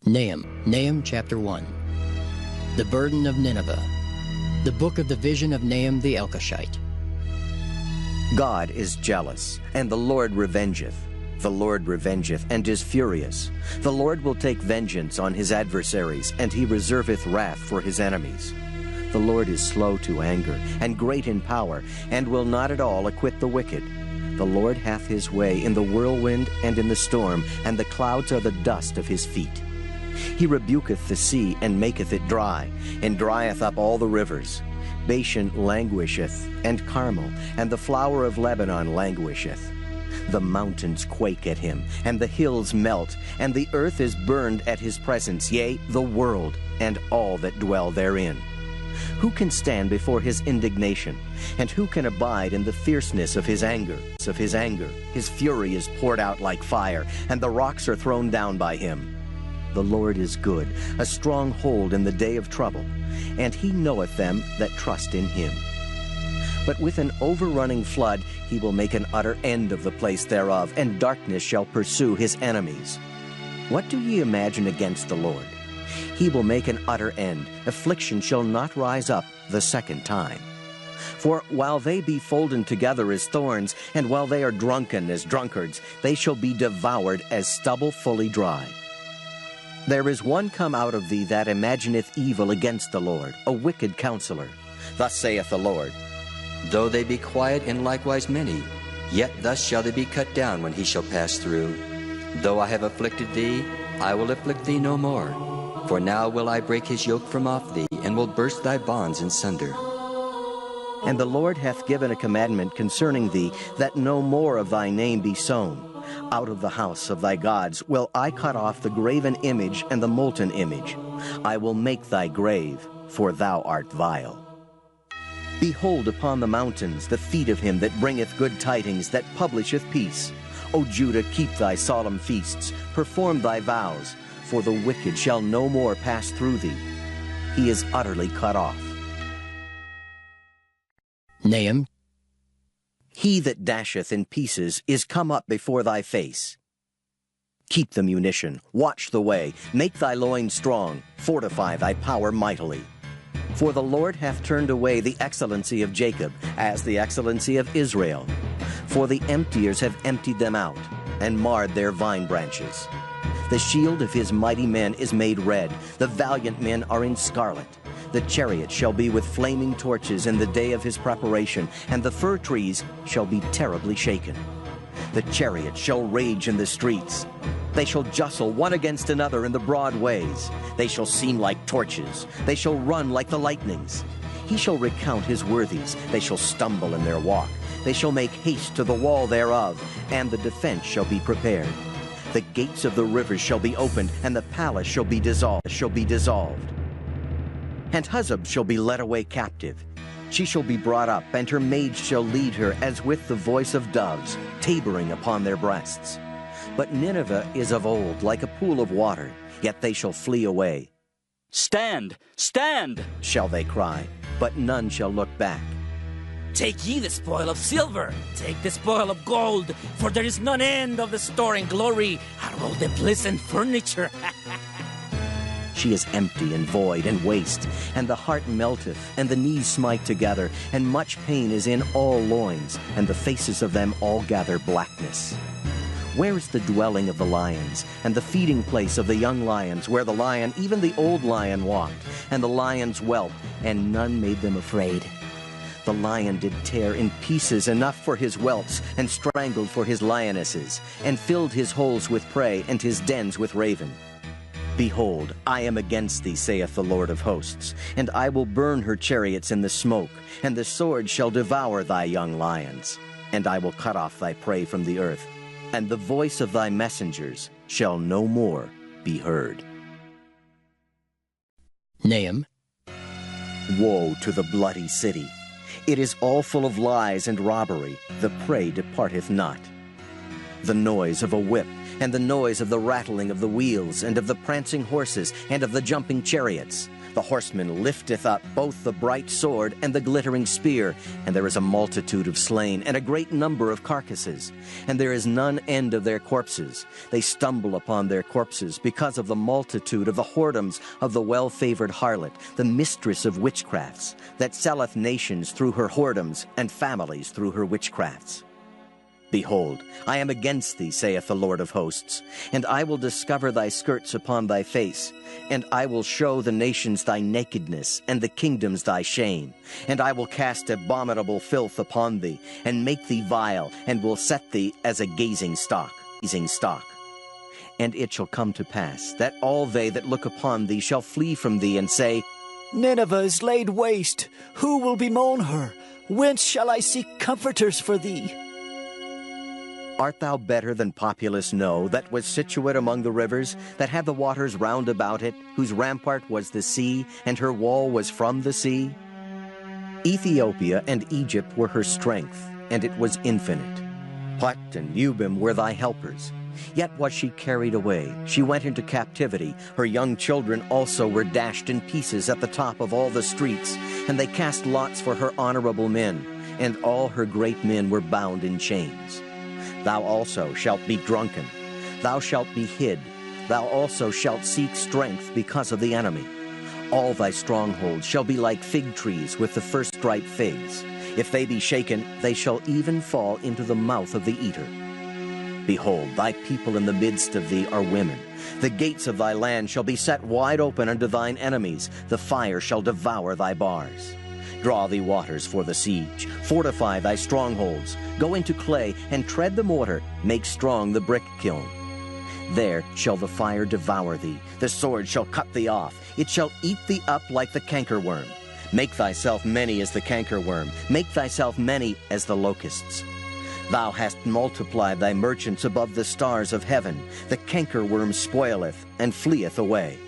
Nahum chapter 1. The burden of Nineveh. The book of the vision of Nahum the Elkoshite. God is jealous, and the Lord revengeth. The Lord revengeth, and is furious. The Lord will take vengeance on his adversaries, and he reserveth wrath for his enemies. The Lord is slow to anger, and great in power, and will not at all acquit the wicked. The Lord hath his way in the whirlwind and in the storm, and the clouds are the dust of his feet. He rebuketh the sea, and maketh it dry, and drieth up all the rivers. Bashan languisheth, and Carmel, and the flower of Lebanon languisheth. The mountains quake at him, and the hills melt, and the earth is burned at his presence, yea, the world, and all that dwell therein. Who can stand before his indignation, and who can abide in the fierceness of his anger? His fury is poured out like fire, and the rocks are thrown down by him. The Lord is good, a strong hold in the day of trouble, and he knoweth them that trust in him. But with an overrunning flood he will make an utter end of the place thereof, and darkness shall pursue his enemies. What do ye imagine against the Lord? He will make an utter end. Affliction shall not rise up the second time. For while they be folden together as thorns, and while they are drunken as drunkards, they shall be devoured as stubble fully dry. There is one come out of thee that imagineth evil against the Lord, a wicked counselor. Thus saith the Lord, Though they be quiet and likewise many, yet thus shall they be cut down when he shall pass through. Though I have afflicted thee, I will afflict thee no more. For now will I break his yoke from off thee, and will burst thy bonds in sunder. And the Lord hath given a commandment concerning thee, that no more of thy name be sown. Out of the house of thy gods will I cut off the graven image and the molten image. I will make thy grave, for thou art vile. Behold upon the mountains the feet of him that bringeth good tidings, that publisheth peace. O Judah, keep thy solemn feasts, perform thy vows, for the wicked shall no more pass through thee. He is utterly cut off. Nahum. He that dasheth in pieces is come up before thy face. Keep the munition, watch the way, make thy loins strong, fortify thy power mightily. For the Lord hath turned away the excellency of Jacob, as the excellency of Israel. For the emptiers have emptied them out, and marred their vine branches. The shield of his mighty men is made red, the valiant men are in scarlet. The chariot shall be with flaming torches in the day of his preparation, and the fir trees shall be terribly shaken. The chariot shall rage in the streets. They shall jostle one against another in the broad ways. They shall seem like torches. They shall run like the lightnings. He shall recount his worthies. They shall stumble in their walk. They shall make haste to the wall thereof, and the defense shall be prepared. The gates of the rivers shall be opened, and the palace shall be dissolved. And Huzzab shall be led away captive. She shall be brought up, and her maids shall lead her, as with the voice of doves, tabering upon their breasts. But Nineveh is of old, like a pool of water, yet they shall flee away. Stand! Stand! Shall they cry, but none shall look back. Take ye the spoil of silver, take the spoil of gold, for there is none end of the store in glory, and all the pleasant furniture. She is empty and void and waste, and the heart melteth, and the knees smite together, and much pain is in all loins, and the faces of them all gather blackness. Where is the dwelling of the lions, and the feeding place of the young lions, where the lion, even the old lion, walked, and the lions whelped, and none made them afraid? The lion did tear in pieces enough for his whelps, and strangled for his lionesses, and filled his holes with prey, and his dens with raven. Behold, I am against thee, saith the Lord of hosts, and I will burn her chariots in the smoke, and the sword shall devour thy young lions. And I will cut off thy prey from the earth, and the voice of thy messengers shall no more be heard. Nahum. Woe to the bloody city! It is all full of lies and robbery, the prey departeth not. The noise of a whip, and the noise of the rattling of the wheels, and of the prancing horses, and of the jumping chariots, The horseman lifteth up both the bright sword and the glittering spear, and there is a multitude of slain, and a great number of carcasses, and there is none end of their corpses. They stumble upon their corpses because of the multitude of the whoredoms of the well-favored harlot, the mistress of witchcrafts, that selleth nations through her whoredoms, and families through her witchcrafts. Behold, I am against thee, saith the Lord of hosts, and I will discover thy skirts upon thy face, and I will show the nations thy nakedness, and the kingdoms thy shame. And I will cast abominable filth upon thee, and make thee vile, and will set thee as a gazing stock. And it shall come to pass, that all they that look upon thee shall flee from thee, and say, Nineveh is laid waste. Who will bemoan her? Whence shall I seek comforters for thee? Art thou better than populous No, that was situate among the rivers, that had the waters round about it, whose rampart was the sea, and her wall was from the sea? Ethiopia and Egypt were her strength, and it was infinite. Put and Ubim were thy helpers. Yet was she carried away. She went into captivity. Her young children also were dashed in pieces at the top of all the streets, and they cast lots for her honorable men, and all her great men were bound in chains. Thou also shalt be drunken, thou shalt be hid, thou also shalt seek strength because of the enemy. All thy strongholds shall be like fig trees with the first ripe figs. If they be shaken, they shall even fall into the mouth of the eater. Behold, thy people in the midst of thee are women. The gates of thy land shall be set wide open unto thine enemies. The fire shall devour thy bars. Draw thee waters for the siege. Fortify thy strongholds. Go into clay, and tread the mortar. Make strong the brick kiln. There shall the fire devour thee. The sword shall cut thee off. It shall eat thee up like the cankerworm. Make thyself many as the cankerworm. Make thyself many as the locusts. Thou hast multiplied thy merchants above the stars of heaven. The cankerworm spoileth, and fleeth away.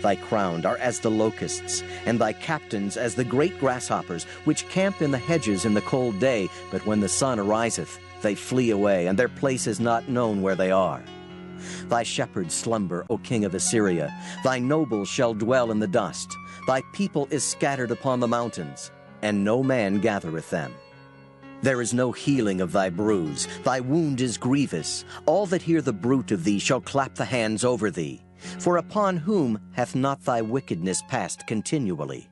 Thy crowned are as the locusts, and thy captains as the great grasshoppers, which camp in the hedges in the cold day, but when the sun ariseth, they flee away, and their place is not known where they are. Thy shepherds slumber, O king of Assyria. Thy nobles shall dwell in the dust. Thy people is scattered upon the mountains, and no man gathereth them. There is no healing of thy bruise. Thy wound is grievous. All that hear the bruit of thee shall clap the hands over thee. For upon whom hath not thy wickedness passed continually?